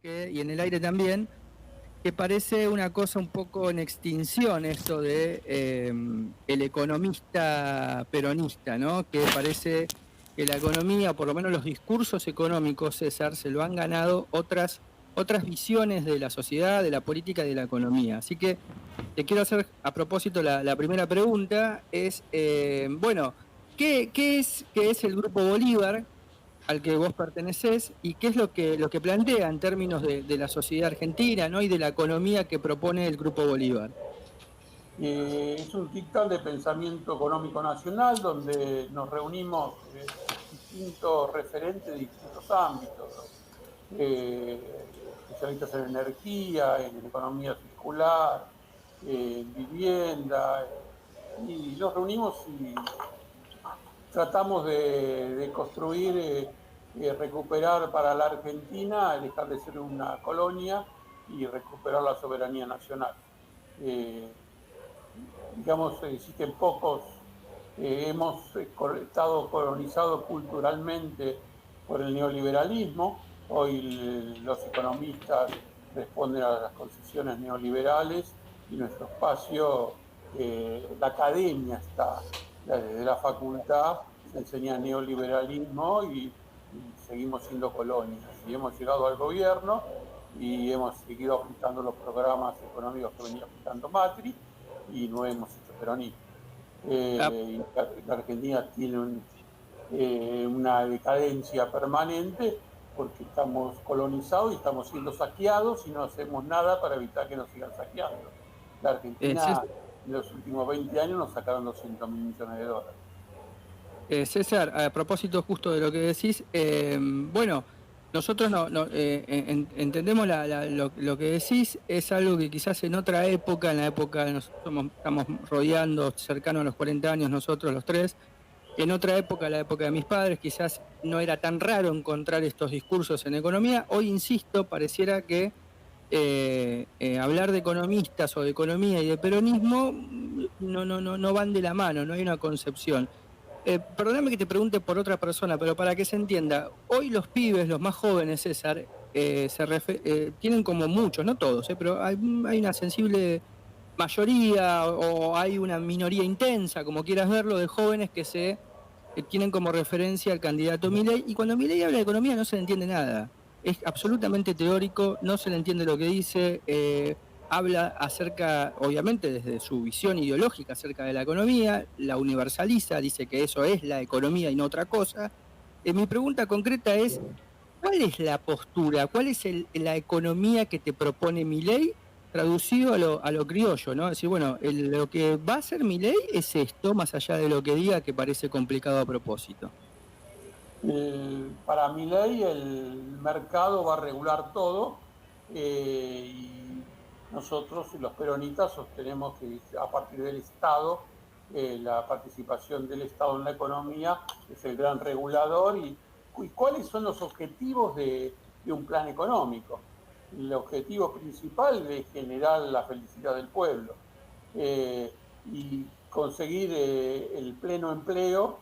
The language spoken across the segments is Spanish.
y en el aire también, que parece una cosa un poco en extinción esto de el economista peronista, ¿no? Que parece que la economía, por lo menos los discursos económicos, César, se lo han ganado otras visiones de la sociedad, de la política y de la economía. Así que te quiero hacer a propósito la primera pregunta, es, bueno, qué es el Grupo Bolívar al que vos pertenecés y qué es lo que plantea en términos de la sociedad argentina, ¿no? Y de la economía que propone el Grupo Bolívar? Es un dictado de pensamiento económico nacional donde nos reunimos distintos referentes de distintos ámbitos, especialistas en energía, en economía circular, en vivienda, y nos reunimos y tratamos de construir, recuperar para la Argentina, dejar de ser una colonia y recuperar la soberanía nacional. Eh, digamos, existen pocos, hemos estado colonizados culturalmente por el neoliberalismo. Hoy los economistas responden a las concepciones neoliberales y nuestro espacio, la academia está, desde la facultad se enseña neoliberalismo y seguimos siendo colonias. Y hemos llegado al gobierno y hemos seguido aplicando los programas económicos que venía aplicando Macri y no hemos hecho peronismo. Ah, La Argentina tiene una decadencia permanente porque estamos colonizados y estamos siendo saqueados y no hacemos nada para evitar que nos sigan saqueando. La Argentina César, en los últimos 20 años nos sacaron 200.000 millones de dólares. César, a propósito justo de lo que decís, bueno, nosotros entendemos lo que decís, es algo que quizás en otra época, en la época estamos rodeando, cercanos a los 40 años nosotros los tres, en otra época, la época de mis padres, quizás no era tan raro encontrar estos discursos en economía. Hoy, insisto, pareciera que hablar de economistas o de economía y de peronismo no van de la mano, no hay una concepción. Perdóname que te pregunte por otra persona, pero para que se entienda, hoy los pibes, los más jóvenes, César, tienen como muchos, no todos, pero hay una sensible mayoría o hay una minoría intensa, como quieras verlo, de jóvenes que tienen como referencia al candidato Milei, y cuando Milei habla de economía no se le entiende nada. Es absolutamente teórico, no se le entiende lo que dice, habla acerca, obviamente desde su visión ideológica acerca de la economía, la universaliza, dice que eso es la economía y no otra cosa. Mi pregunta concreta es, ¿cuál es la postura? ¿Cuál es la economía que te propone Milei traducido a lo criollo, ¿no? Es decir, bueno, lo que va a hacer Milei es esto, más allá de lo que diga que parece complicado a propósito. Para mi ley el mercado va a regular todo, y nosotros los peronistas sostenemos que a partir del Estado, la participación del Estado en la economía es el gran regulador y cuáles son los objetivos de un plan económico. El objetivo principal es generar la felicidad del pueblo, eh, y conseguir el pleno empleo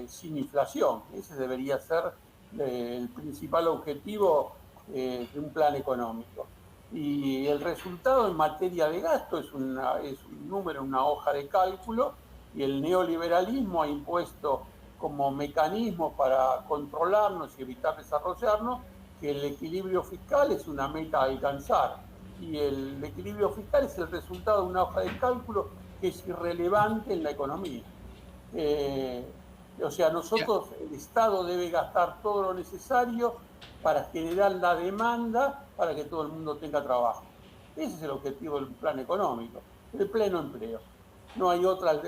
sin inflación. Ese debería ser el principal objetivo de un plan económico. Y el resultado en materia de gasto es un número, una hoja de cálculo, y el neoliberalismo ha impuesto como mecanismo para controlarnos y evitar desarrollarnos que el equilibrio fiscal es una meta a alcanzar, y el equilibrio fiscal es el resultado de una hoja de cálculo que es irrelevante en la economía. Eh, o sea, nosotros, el Estado debe gastar todo lo necesario para generar la demanda para que todo el mundo tenga trabajo. Ese es el objetivo del plan económico, el pleno empleo. No hay otra,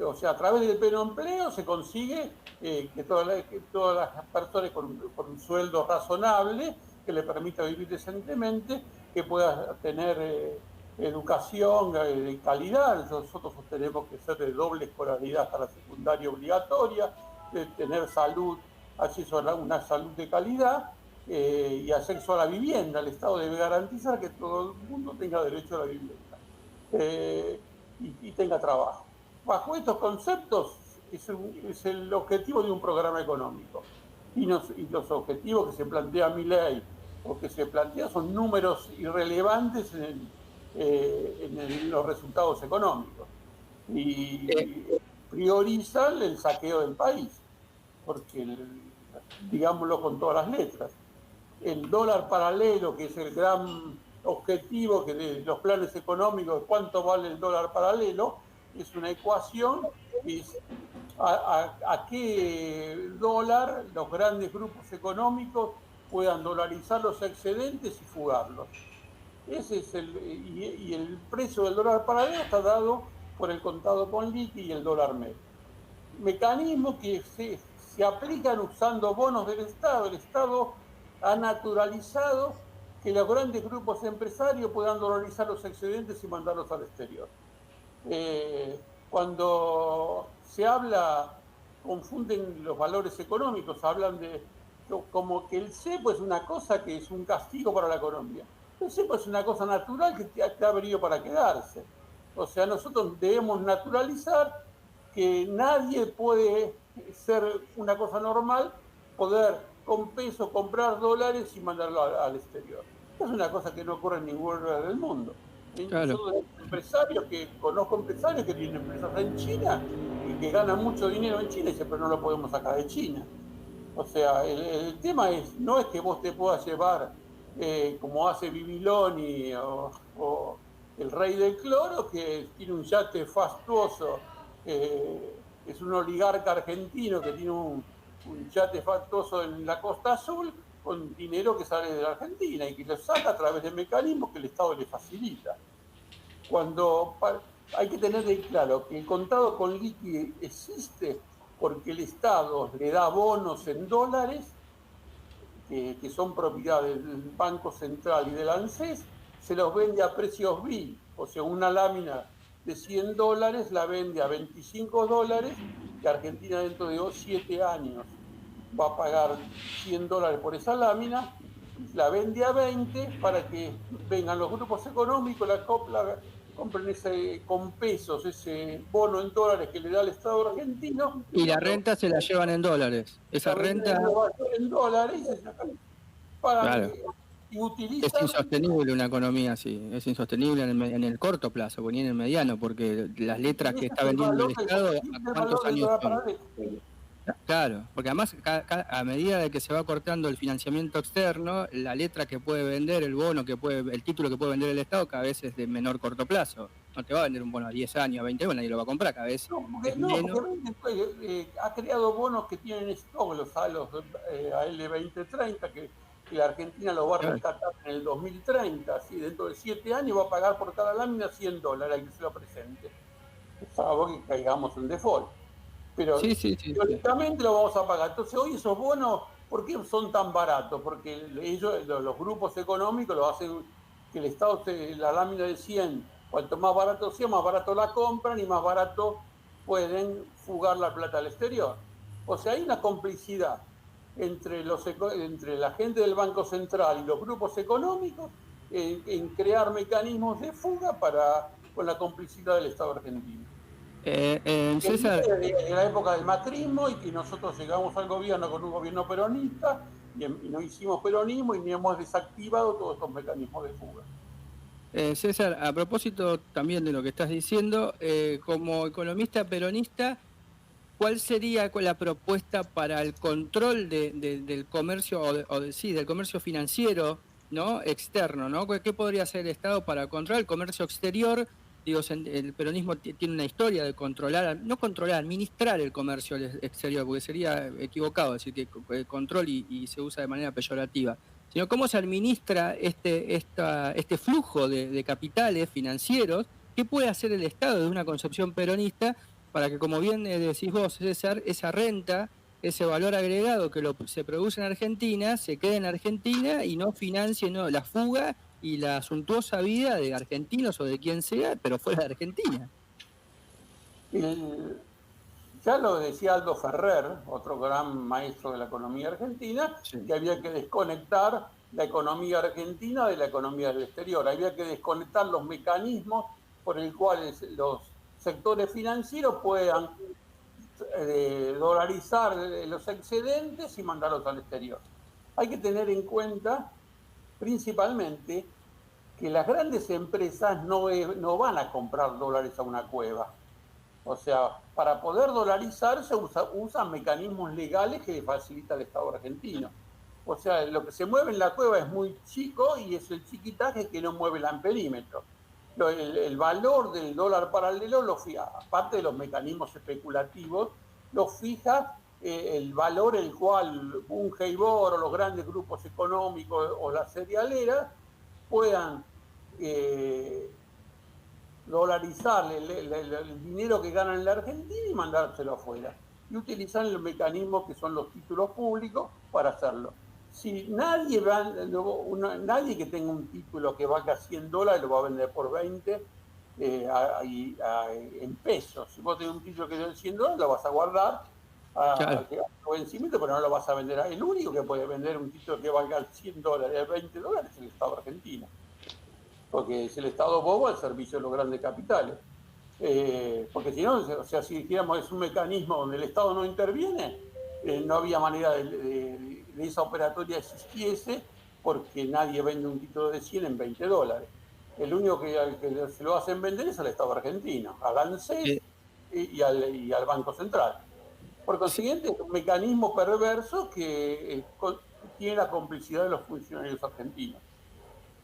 o sea, a través del pleno empleo se consigue que todas las personas con un sueldo razonable que le permita vivir decentemente, que pueda tener educación de calidad. Nosotros sostenemos que ser de doble escolaridad hasta la secundaria obligatoria, de tener salud, acceso a una salud de calidad, y acceso a la vivienda. El Estado debe garantizar que todo el mundo tenga derecho a la vivienda, y tenga trabajo. Bajo estos conceptos es el objetivo de un programa económico. y los objetivos que se plantea Milei o que se plantea son números irrelevantes en los resultados económicos Eh, y priorizan el saqueo del país, porque digámoslo con todas las letras, el dólar paralelo, que es el gran objetivo que de los planes económicos, cuánto vale el dólar paralelo, es una ecuación que es a qué dólar los grandes grupos económicos puedan dolarizar los excedentes y fugarlos. Ese es y el precio del dólar paralelo está dado por el contado con liqui y el dólar MEP. Mecanismos que se aplican usando bonos del Estado. El Estado ha naturalizado que los grandes grupos empresarios puedan dolarizar los excedentes y mandarlos al exterior. Cuando se habla, confunden los valores económicos, hablan de como que el cepo es una cosa que es un castigo para la economía. El cepo es una cosa natural que ha venido para quedarse. O sea, nosotros debemos naturalizar que nadie puede ser una cosa normal, poder con peso comprar dólares y mandarlo al exterior. Es una cosa que no ocurre en ningún lugar del mundo. claro. Yo conozco empresarios que tienen empresas en China y que ganan mucho dinero en China y dicen, pero no lo podemos sacar de China. O sea, el tema no es que vos te puedas llevar, como hace Bibiloni o el rey del cloro, que tiene un yate fastuoso, es un oligarca argentino que tiene un yate fastuoso en la Costa Azul, con dinero que sale de la Argentina y que lo saca a través de mecanismos que el Estado le facilita. Cuando hay que tener de claro que el contado con liqui existe porque el Estado le da bonos en dólares que son propiedad del Banco Central y del ANSES, se los vende a precios BIL, o sea, una lámina de $100 la vende a $25, que Argentina dentro de 7 años va a pagar $100 por esa lámina, la vende a 20 para que vengan los grupos económicos, compren con pesos ese bono en dólares que le da el Estado argentino. Y la renta se la llevan en dólares. Esa renta, En dólares pagan claro, y es utilizan. insostenible una economía así. Es insostenible en el corto plazo, ni en el mediano, porque las letras que Ese está es el vendiendo el valor Estado, ese ¿a es el cuántos valor del años dólar son? paralelo. Claro, porque además a medida de que se va cortando el financiamiento externo, la letra que puede vender, el bono el título que puede vender el Estado cada vez es de menor corto plazo. No te va a vender un bono a 10 años, a 20 años, nadie lo va a comprar, cada vez es menos. Porque ha creado bonos que tienen stock, los AL2030, que la Argentina lo va a Claro. rescatar en el 2030, así dentro de 7 años va a pagar por cada lámina $100 al que se lo presente, salvo que caigamos en default. Pero Sí, sí, sí, sí. teóricamente lo vamos a pagar. Entonces hoy esos bonos, ¿por qué son tan baratos? Porque los grupos económicos lo hacen que el Estado, la lámina de 100, cuanto más barato sea, más barato la compran y más barato pueden fugar la plata al exterior. O sea, hay una complicidad entre la gente del Banco Central y los grupos económicos en crear mecanismos de fuga con la complicidad del Estado argentino. Que César, viene de la época del macrismo y que nosotros llegamos al gobierno con un gobierno peronista y no hicimos peronismo y ni hemos desactivado todos estos mecanismos de fuga. César, a propósito también de lo que estás diciendo, como economista peronista, ¿cuál sería la propuesta para el control del comercio sí, del comercio financiero, ¿no? Externo, ¿no? ¿Qué podría hacer el Estado para controlar el comercio exterior? Digo, el peronismo tiene una historia de controlar, no controlar, administrar el comercio exterior, porque sería equivocado decir que control y se usa de manera peyorativa, sino cómo se administra este flujo de capitales financieros. ¿Qué puede hacer el Estado desde una concepción peronista para que, como bien decís vos, César, esa renta, ese valor agregado que se produce en Argentina, se quede en Argentina y no financie la fuga y la suntuosa vida de argentinos o de quien sea, pero fuera de Argentina? Ya lo decía Aldo Ferrer, otro gran maestro de la economía argentina, Sí. que había que desconectar la economía argentina de la economía del exterior. Había que desconectar los mecanismos por el cuales los sectores financieros puedan dolarizar los excedentes y mandarlos al exterior. Hay que tener en cuenta principalmente que las grandes empresas no van a comprar dólares a una cueva. O sea, para poder dolarizar se usan mecanismos legales que facilita el Estado argentino. O sea, lo que se mueve en la cueva es muy chico y es el chiquitaje que no mueve el amperímetro. El valor del dólar paralelo, aparte de los mecanismos especulativos, lo fija el valor el cual un Heibor o los grandes grupos económicos o las cerealeras puedan dolarizar el dinero que ganan en la Argentina y mandárselo afuera. Y utilizan el mecanismo que son los títulos públicos para hacerlo. Si nadie que tenga un título que valga $100 lo va a vender por 20 en pesos. Si vos tenés un título que vale $100, lo vas a guardar Claro. vencimiento, pero no lo vas a vender. El único que puede vender un título que valga $100, $20 es el Estado argentino, porque es el Estado bobo al servicio de los grandes capitales. Porque si no, o sea, si dijéramos es un mecanismo donde el Estado no interviene, no había manera de esa operatoria existiese, porque nadie vende un título de 100 en $20. El único que se lo hacen vender es al Estado argentino, al ANSES Eh, y al Banco Central. Por sí, consiguiente, es un mecanismo perverso que tiene la complicidad de los funcionarios argentinos.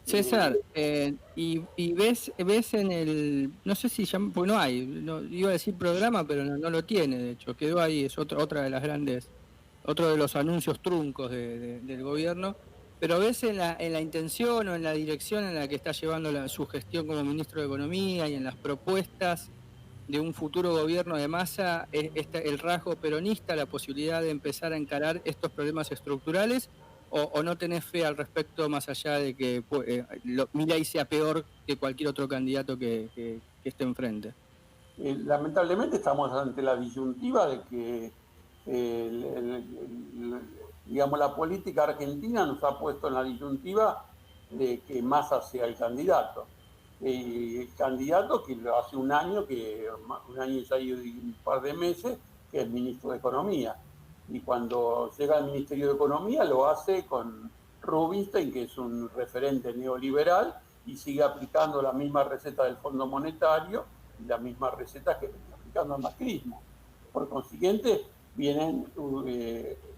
César, y ves en el, no sé si llama, pues no hay, iba a decir programa, pero no lo tiene, de hecho, quedó ahí, es otra de las grandes, otro de los anuncios truncos del gobierno, pero ves en la intención o en la dirección en la que está llevando su gestión como ministro de Economía y en las propuestas de un futuro gobierno de Massa, el rasgo peronista, la posibilidad de empezar a encarar estos problemas estructurales, o no tenés fe al respecto más allá de que Milei sea peor que cualquier otro candidato que esté enfrente? Lamentablemente estamos ante la disyuntiva de que digamos, la política argentina nos ha puesto en la disyuntiva de que Massa sea el candidato. El candidato que hace un año y un par de meses, que es ministro de Economía. Y cuando llega al Ministerio de Economía lo hace con Rubinstein, que es un referente neoliberal, y sigue aplicando la misma receta del Fondo Monetario y la misma receta que venía aplicando el macrismo. Por consiguiente, vienen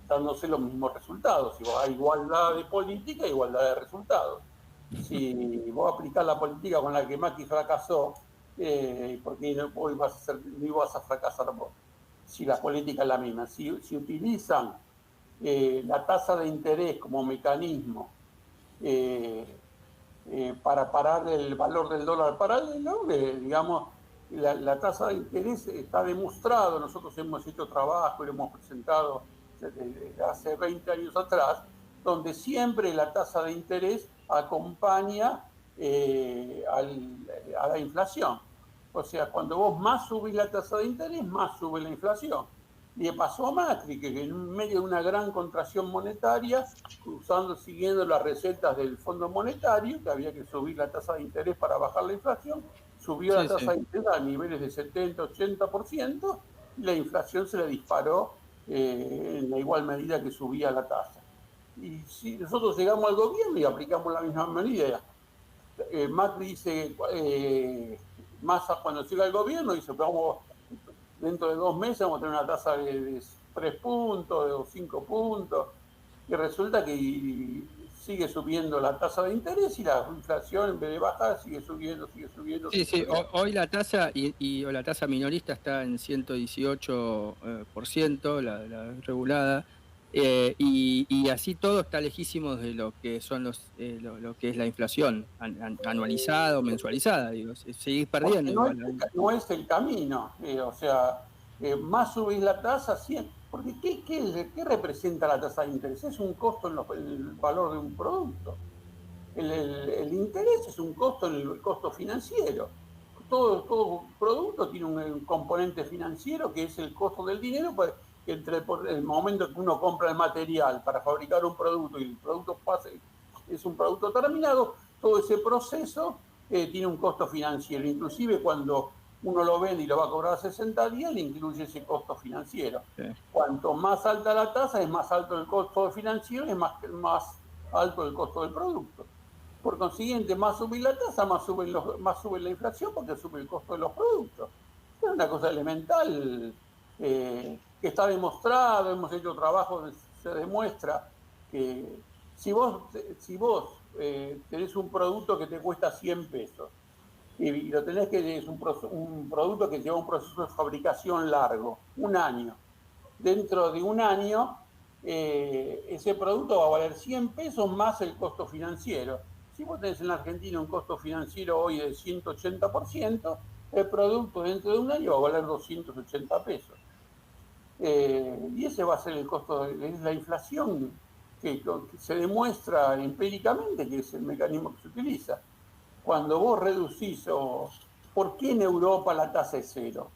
dándose los mismos resultados. Si vos hay igualdad de política, igualdad de resultados. Si vos aplicás la política con la que Macri fracasó, porque hoy no vas a fracasar vos, si la política es la misma. Si utilizan la tasa de interés como mecanismo eh, para parar el valor del dólar paralelo, digamos, la tasa de interés está demostrado, nosotros hemos hecho trabajo y lo hemos presentado desde hace 20 años atrás, donde siempre la tasa de interés acompaña a la inflación. O sea, cuando vos más subís la tasa de interés, más sube la inflación. Le pasó a Macri, que en medio de una gran contracción monetaria, siguiendo las recetas del Fondo Monetario, que había que subir la tasa de interés para bajar la inflación, subió la Sí, tasa sí. de interés a niveles de 70-80%, y la inflación se le disparó en la igual medida que subía la tasa. Y si nosotros llegamos al gobierno y aplicamos la misma medida, Macri dice, Massa cuando llega al gobierno dice, vamos, dentro de 2 meses vamos a tener una tasa de 3 puntos o 5 puntos, y resulta que sigue subiendo la tasa de interés y la inflación en vez de bajar sigue subiendo, sigue subiendo, Sí, sigue sí, subiendo. hoy la tasa o la tasa minorista está en 118%, la regulada, y así todo está lejísimo de lo que son lo que es la inflación anualizada o mensualizada, digo, seguís perdiendo Porque igual. no es el camino. O sea, más subís la tasa, porque ¿qué representa la tasa de interés? Es un costo en el valor de un producto. El interés es un costo en el costo financiero. Todo producto tiene un componente financiero que es el costo del dinero, pues, entre el momento que uno compra el material para fabricar un producto y el producto es un producto terminado, todo ese proceso tiene un costo financiero. Inclusive cuando uno lo vende y lo va a cobrar a 60 días, le incluye ese costo financiero. Sí. Cuanto más alta la tasa, es más alto el costo financiero y es más alto el costo del producto. Por consiguiente, más sube la tasa, más sube la inflación porque sube el costo de los productos. Es una cosa elemental que está demostrado, hemos hecho trabajo, se demuestra que si vos tenés un producto que te cuesta 100 pesos y lo tenés que es un producto que lleva un proceso de fabricación largo, un año. Dentro de un año, ese producto va a valer 100 pesos más el costo financiero. Si vos tenés en la Argentina un costo financiero hoy de 180%, el producto dentro de un año va a valer 280 pesos. Y ese va a ser el costo de la inflación, que se demuestra empíricamente que es el mecanismo que se utiliza. Cuando vos reducís, ¿por qué en Europa la tasa es cero?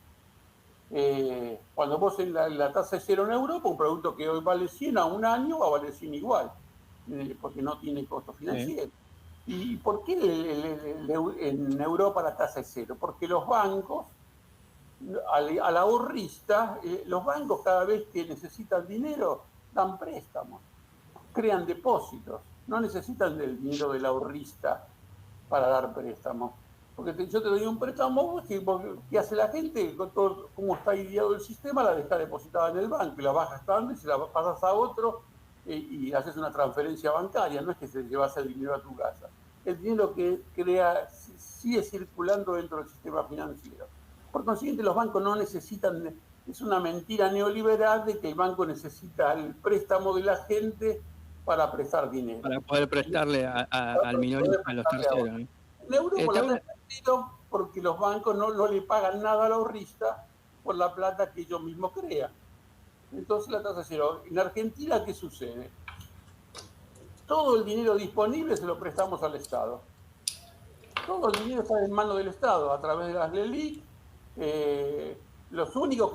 Cuando vos la tasa es cero en Europa, un producto que hoy vale 100 a un año va a valer 100 igual, porque no tiene costo financiero. Sí. ¿Y por qué en Europa la tasa es cero? Porque los bancos, al ahorrista, los bancos cada vez que necesitan dinero, dan préstamos, crean depósitos, no necesitan del dinero del ahorrista para dar préstamos. Porque yo te doy un préstamo, ¿qué hace la gente? Con todo cómo está ideado el sistema, la deja depositada en el banco y la vas gastando y se la pasas a otro y haces una transferencia bancaria, no es que se llevas el dinero a tu casa. El dinero que crea sigue circulando dentro del sistema financiero. Por consiguiente, los bancos no necesitan, es una mentira neoliberal de que el banco necesita el préstamo de la gente para prestar dinero. Para poder prestarle al minorista, a los terceros. ¿No? En Europa la tasa es cero porque los bancos no le pagan nada al ahorrista por la plata que ellos mismos crean. Entonces la tasa es cero. En Argentina, ¿qué sucede? Todo el dinero disponible se lo prestamos al Estado. Todo el dinero está en manos del Estado a través de las LELIQ. Los únicos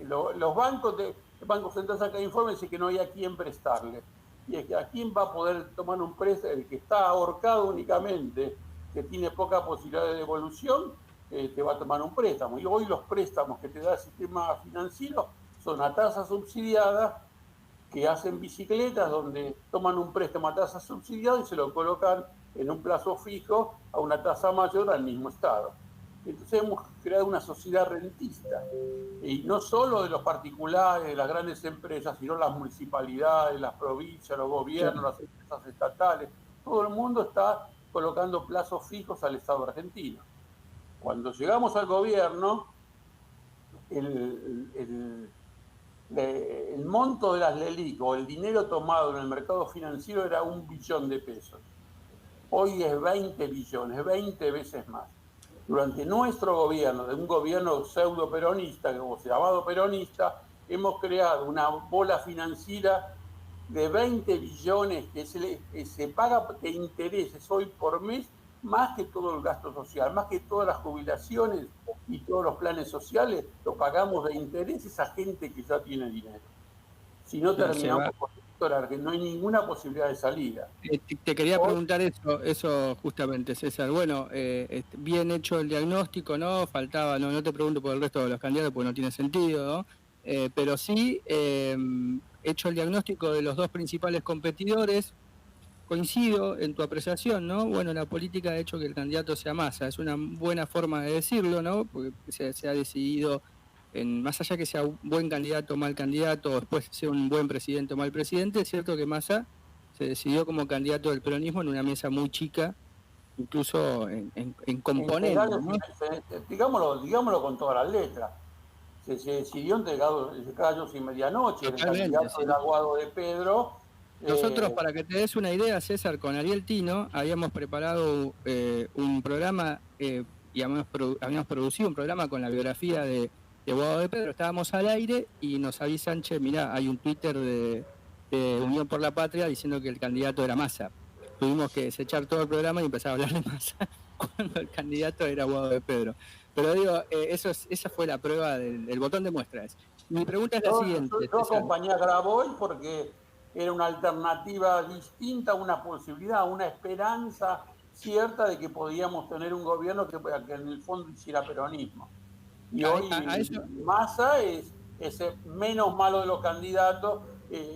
los bancos, el Banco Central saca informes y dice que no hay a quién prestarle. Y es que a quién va a poder tomar un préstamo, el que está ahorcado únicamente, que tiene poca posibilidad de devolución, te va a tomar un préstamo. Y hoy los préstamos que te da el sistema financiero son a tasa subsidiada, que hacen bicicletas donde toman un préstamo a tasa subsidiada y se lo colocan en un plazo fijo a una tasa mayor al mismo Estado. Entonces hemos creado una sociedad rentista, y no solo de los particulares, de las grandes empresas, sino las municipalidades, las provincias, los gobiernos, las empresas estatales. Todo el mundo está colocando plazos fijos al Estado argentino. Cuando llegamos al gobierno, el monto de las LELIQ o el dinero tomado en el mercado financiero era 1 billón de pesos. Hoy es 20 billones, 20 veces más. Durante nuestro gobierno, de un gobierno pseudo peronista, o llamado peronista, hemos creado una bola financiera de 20 billones que se paga de intereses hoy por mes, más que todo el gasto social, más que todas las jubilaciones y todos los planes sociales, lo pagamos de intereses a gente que ya tiene dinero. Si no terminamos por que no hay ninguna posibilidad de salida. Te quería preguntar eso justamente, César. Bueno, bien hecho el diagnóstico, ¿no? Faltaba, no te pregunto por el resto de los candidatos porque no tiene sentido, ¿no? Pero sí, hecho el diagnóstico de los dos principales competidores, coincido en tu apreciación, ¿no? Bueno, la política ha hecho que el candidato sea Massa, es una buena forma de decirlo, ¿no? Porque se ha decidido, más allá que sea un buen candidato o mal candidato, o después sea un buen presidente o mal presidente, es cierto que Massa se decidió como candidato del peronismo en una mesa muy chica, incluso en componentes, ¿no? Digámoslo con todas las letras. Se decidió entre Gallos y Medianoche, el candidato del Aguado de Pedro. Nosotros, para que te des una idea, César, con Ariel Tino habíamos preparado un programa y habíamos producido un programa con la biografía de Aguado de Pedro. Estábamos al aire y nos avisan, che, mirá, hay un Twitter de Unión por la Patria diciendo que el candidato era Massa. Tuvimos que desechar todo el programa y empezar a hablar de Massa cuando el candidato era Aguado de Pedro. Pero digo, esa fue la prueba del botón de muestras. Mi pregunta es la siguiente. Yo acompañé a Grabois porque era una alternativa distinta, una posibilidad, una esperanza cierta de que podíamos tener un gobierno que en el fondo hiciera peronismo. Y hoy A eso, Massa es el menos malo de los candidatos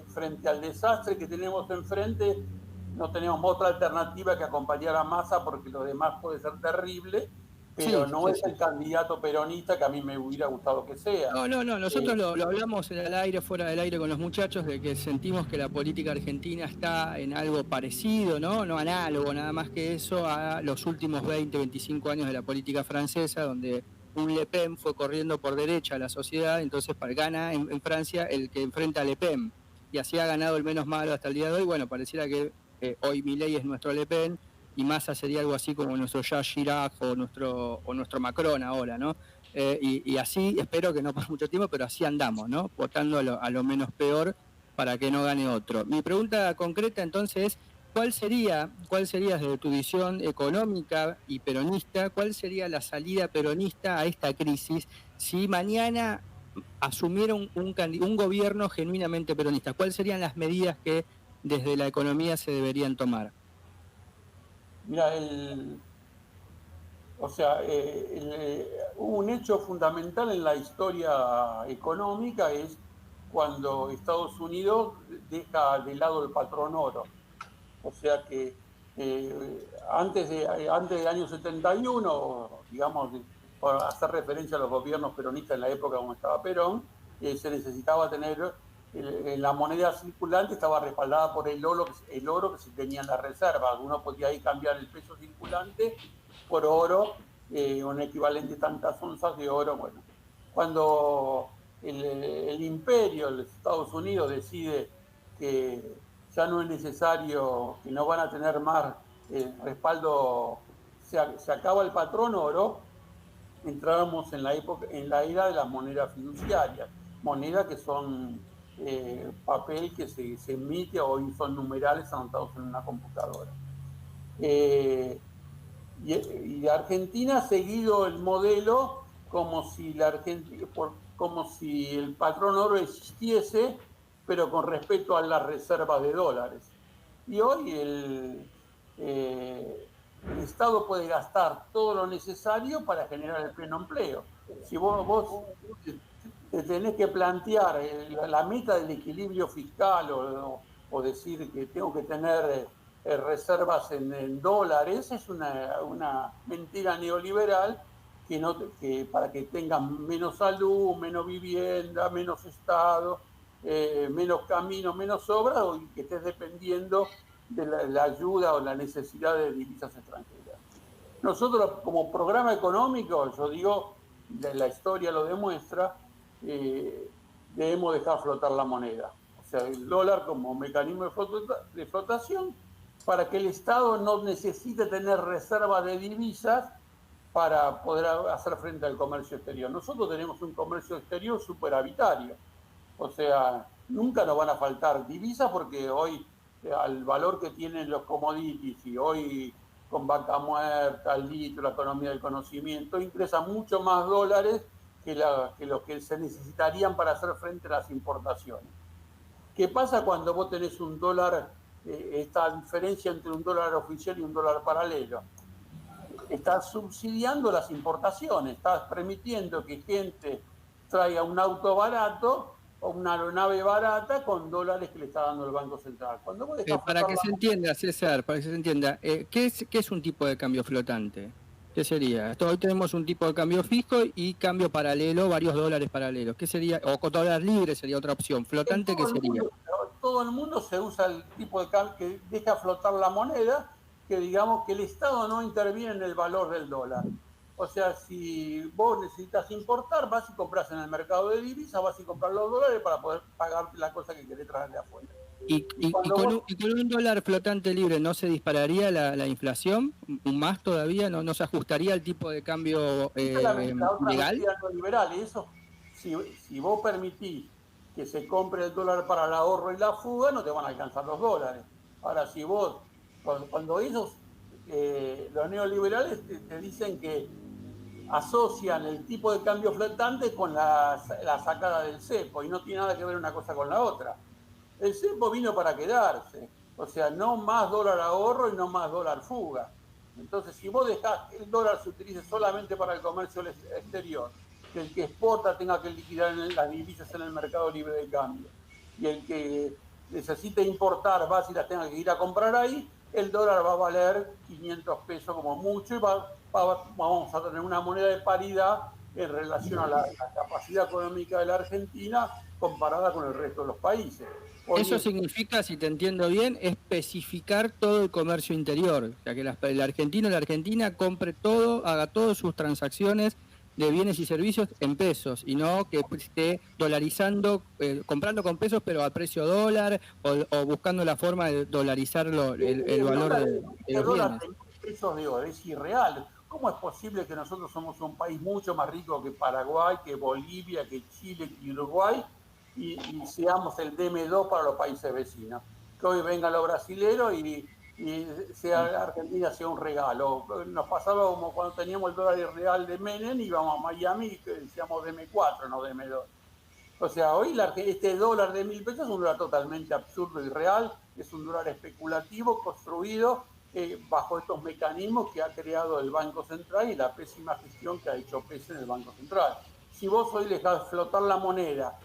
frente al desastre que tenemos enfrente. No tenemos otra alternativa que acompañar a Massa porque lo demás puede ser terrible, pero sí, no sí, es sí. el candidato peronista que a mí me hubiera gustado que sea. No, nosotros lo hablamos en el aire, fuera del aire con los muchachos, de que sentimos que la política argentina está en algo parecido, ¿no? No análogo, nada más que eso, a los últimos 20, 25 años de la política francesa, donde un Le Pen fue corriendo por derecha a la sociedad, entonces gana en Francia el que enfrenta a Le Pen, y así ha ganado el menos malo hasta el día de hoy. Bueno, pareciera que hoy Milei es nuestro Le Pen, y Massa sería algo así como nuestro Jacques Chirac o nuestro Macron ahora, ¿no? Y así, espero que no por mucho tiempo, pero así andamos, ¿no? Votando a lo menos peor para que no gane otro. Mi pregunta concreta entonces es, cuál sería desde tu visión económica y peronista, cuál sería la salida peronista a esta crisis si mañana asumiera un gobierno genuinamente peronista? ¿Cuáles serían las medidas que desde la economía se deberían tomar? Mira, un hecho fundamental en la historia económica es cuando Estados Unidos deja de lado el patrón oro. O sea que antes del año 71, digamos, por hacer referencia a los gobiernos peronistas en la época como estaba Perón, se necesitaba tener la moneda circulante, estaba respaldada por el oro que se tenía en la reserva. Uno podía ahí cambiar el peso circulante por oro, un equivalente a tantas onzas de oro. Bueno, cuando el imperio, los Estados Unidos, decide que ya no es necesario, que no van a tener más respaldo, se acaba el patrón oro, entrábamos en la era de las monedas fiduciarias, monedas que son papel que se emite, hoy son numerales anotados en una computadora. Y Argentina ha seguido el modelo como si el patrón oro existiese, pero con respecto a las reservas de dólares. Y hoy el Estado puede gastar todo lo necesario para generar el pleno empleo. Si vos te tenés que plantear la meta del equilibrio fiscal o decir que tengo que tener reservas en dólares, es una mentira neoliberal que para que tengan menos salud, menos vivienda, menos Estado, menos camino, menos obra, y que estés dependiendo de la ayuda o la necesidad de divisas extranjeras. Nosotros, como programa económico, yo digo, la historia lo demuestra, debemos dejar flotar la moneda. O sea, el dólar como mecanismo de flotación para que el Estado no necesite tener reserva de divisas para poder hacer frente al comercio exterior. Nosotros tenemos un comercio exterior superavitario. O sea, nunca nos van a faltar divisas porque hoy, al valor que tienen los commodities y hoy con vaca muerta, el litio, la economía del conocimiento, ingresan mucho más dólares que los que se necesitarían para hacer frente a las importaciones. ¿Qué pasa cuando vos tenés un dólar, esta diferencia entre un dólar oficial y un dólar paralelo? Estás subsidiando las importaciones, estás permitiendo que gente traiga un auto barato o una aeronave barata con dólares que le está dando el Banco Central. Cuando vos Para que se entienda, César, para que se entienda, ¿qué es un tipo de cambio flotante? ¿Qué sería? Hoy tenemos un tipo de cambio fijo y cambio paralelo, varios dólares paralelos. ¿Qué sería? O dólar libre sería otra opción. ¿Flotante qué sería? Todo el mundo se usa el tipo de cambio que deja flotar la moneda, que digamos que el Estado no interviene en el valor del dólar. O sea, si vos necesitas importar, vas y compras en el mercado de divisas, vas y compras los dólares para poder pagar la cosa que querés traer de afuera. Y con un dólar flotante libre no se dispararía la inflación más todavía, no se ajustaría el tipo de cambio la otra legal. mentira neoliberal, y eso, si vos permitís que se compre el dólar para el ahorro y la fuga, no te van a alcanzar los dólares. Ahora, si vos, cuando ellos, los neoliberales te dicen que asocian el tipo de cambio flotante con la sacada del cepo, y no tiene nada que ver una cosa con la otra. El cepo vino para quedarse, o sea, no más dólar ahorro y no más dólar fuga. Entonces, si vos dejás que el dólar se utilice solamente para el comercio exterior, que el que exporta tenga que liquidar las divisas en el mercado libre de cambio, y el que necesite importar va y las tenga que ir a comprar ahí, el dólar va a valer 500 pesos como mucho y vamos a tener una moneda de paridad en relación a la capacidad económica de la Argentina comparada con el resto de los países. Eso significa, si te entiendo bien, especificar todo el comercio interior, o sea, que el argentino y la argentina compre todo, haga todas sus transacciones de bienes y servicios en pesos, y no que esté dolarizando, comprando con pesos pero a precio dólar, o buscando la forma de dolarizar el valor de los bienes. Pesos de oro es irreal. ¿Cómo es posible que nosotros somos un país mucho más rico que Paraguay, que Bolivia, que Chile, que Uruguay, y seamos el DM2 para los países vecinos? Que hoy vengan los brasileros y sea Argentina sea un regalo. Nos pasaba como cuando teníamos el dólar real de Menem, íbamos a Miami y decíamos DM4, no DM2. O sea, hoy este dólar de 1.000 pesos es un dólar totalmente absurdo y real, es un dólar especulativo construido bajo estos mecanismos que ha creado el Banco Central y la pésima gestión que ha hecho PES en el Banco Central. Si vos hoy dejás flotar la moneda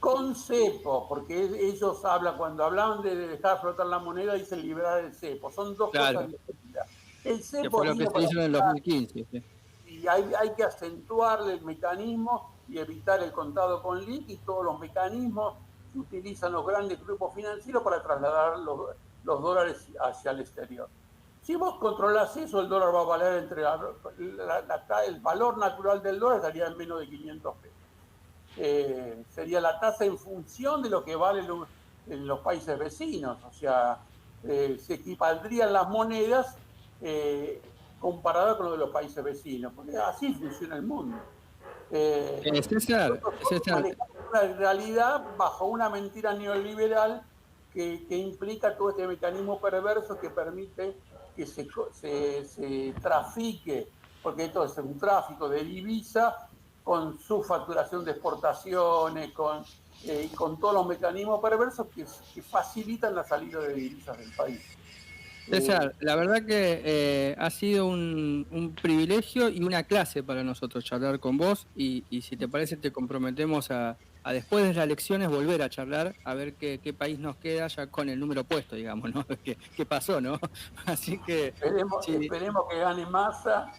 con cepo, porque ellos hablan, cuando hablan de dejar flotar la moneda, dicen liberar el cepo, son dos cosas distintas. El cepo que fue lo que se hizo en el 2015. ¿Sí? Y hay que acentuarle el mecanismo y evitar el contado con liqui y todos los mecanismos que utilizan los grandes grupos financieros para trasladar los dólares hacia el exterior. Si vos controlás eso, el dólar va a valer el valor natural del dólar estaría en menos de 500 pesos. Sería la tasa en función de lo que vale en los países vecinos, o sea, se equivaldrían las monedas comparada con lo de los países vecinos, porque así funciona el mundo. César, una realidad bajo una mentira neoliberal que implica todo este mecanismo perverso que permite que se trafique, porque esto es un tráfico de divisa con su facturación de exportaciones, con todos los mecanismos perversos que facilitan la salida de divisas del país. César, la verdad que ha sido un privilegio y una clase para nosotros charlar con vos y si te parece te comprometemos a después de las elecciones volver a charlar a ver qué país nos queda ya con el número puesto, digamos, ¿no? ¿Qué pasó, no? Así que... Esperemos que gane Massa,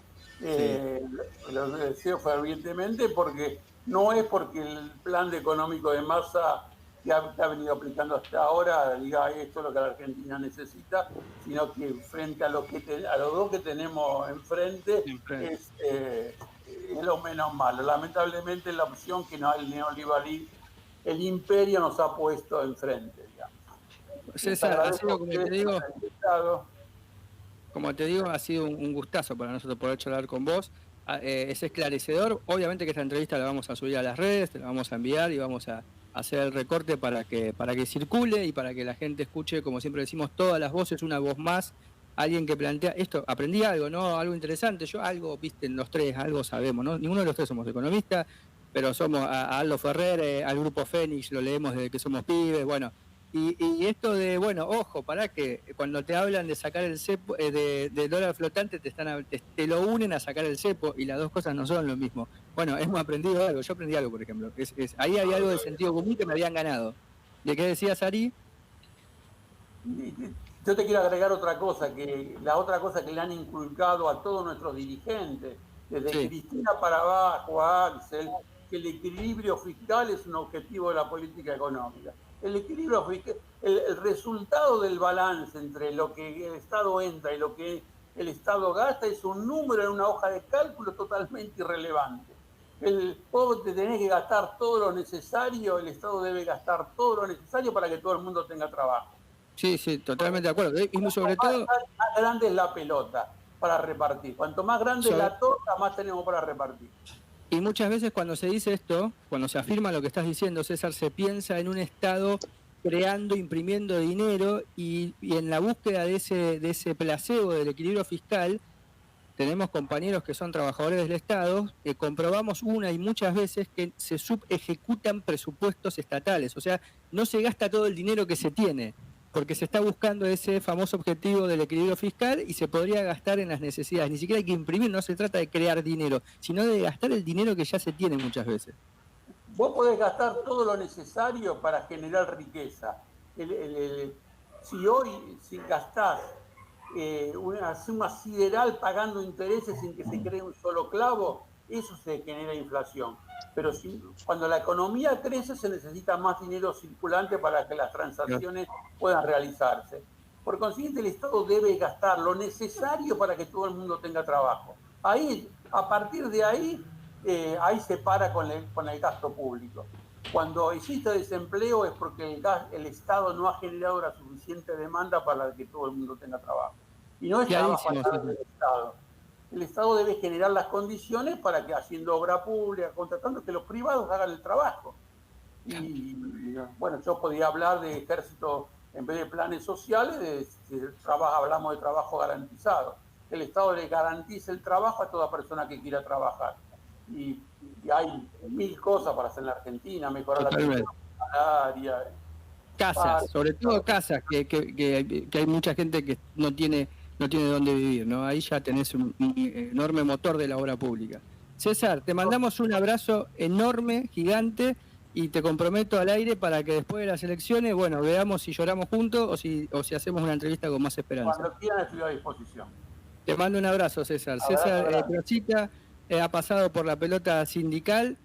lo deseo fervientemente, porque no es porque el plan económico de Massa que ha venido aplicando hasta ahora diga esto es lo que la Argentina necesita, sino que frente a los dos que tenemos enfrente es lo menos malo. Lamentablemente la opción que el neoliberalismo, el imperio nos ha puesto enfrente, digamos. César, ha sido, como te digo, ha sido un gustazo para nosotros poder charlar con vos. Es esclarecedor. Obviamente que esta entrevista la vamos a subir a las redes, te la vamos a enviar y vamos a hacer el recorte para que circule y para que la gente escuche, como siempre decimos, todas las voces, una voz más, alguien que plantea esto, aprendí algo, ¿no? Algo interesante, yo algo, viste, en los tres, algo sabemos, ¿no? Ninguno de los tres somos economistas, pero somos a Aldo Ferrer, al Grupo Fénix, lo leemos desde que somos pibes, bueno. Y esto de, bueno, ojo, para que cuando te hablan de sacar el cepo, de dólar flotante, te lo unen a sacar el cepo y las dos cosas no son lo mismo. Bueno, hemos aprendido algo, yo aprendí algo, por ejemplo. Ahí hay algo de sentido común que me habían ganado. ¿De qué decías, Ari? Yo te quiero agregar otra cosa, que la otra cosa que le han inculcado a todos nuestros dirigentes, desde Cristina para abajo, a Axel, que el equilibrio fiscal es un objetivo de la política económica. El equilibrio fiscal, el resultado del balance entre lo que el Estado entra y lo que el Estado gasta es un número en una hoja de cálculo totalmente irrelevante. Vos te tenés que gastar todo lo necesario, el Estado debe gastar todo lo necesario para que todo el mundo tenga trabajo. Sí, sobre de acuerdo. Y sobre todo... Más grande es la pelota para repartir. Cuanto más grande es la torta, más tenemos para repartir. Y muchas veces cuando se dice esto, cuando se afirma lo que estás diciendo, César, se piensa en un Estado creando, imprimiendo dinero y en la búsqueda de ese placebo del equilibrio fiscal, tenemos compañeros que son trabajadores del Estado, que comprobamos una y muchas veces que se subejecutan presupuestos estatales, o sea, no se gasta todo el dinero que se tiene. porque se está buscando ese famoso objetivo del equilibrio fiscal y se podría gastar en las necesidades. Ni siquiera hay que imprimir, no se trata de crear dinero, sino de gastar el dinero que ya se tiene muchas veces. Vos podés gastar todo lo necesario para generar riqueza. Si gastás una suma sideral pagando intereses sin que se cree un solo clavo, eso se genera inflación. Pero cuando la economía crece se necesita más dinero circulante para que las transacciones puedan realizarse. Por consiguiente, el Estado debe gastar lo necesario para que todo el mundo tenga trabajo. Ahí, a partir de ahí, ahí se para con el gasto público. Cuando existe desempleo es porque el Estado no ha generado la suficiente demanda para que todo el mundo tenga trabajo. Y no es trabajo del Estado. El Estado debe generar las condiciones para que, haciendo obra pública, contratando, que los privados hagan el trabajo. Y bueno, yo podría hablar de ejército, en vez de planes sociales, hablamos de trabajo garantizado. El Estado le garantice el trabajo a toda persona que quiera trabajar. Y hay mil cosas para hacer en la Argentina, mejorar la atención hospitalaria. Casas, sobre todo casas, que hay mucha gente que no tiene dónde vivir, ¿no? Ahí ya tenés un enorme motor de la obra pública. César, te mandamos un abrazo enorme, gigante, y te comprometo al aire para que después de las elecciones, bueno, veamos si lloramos juntos o si hacemos una entrevista con más esperanza. Cuando quieran estoy a disposición. Te mando un abrazo, César. César Crocita ha pasado por la pelota sindical.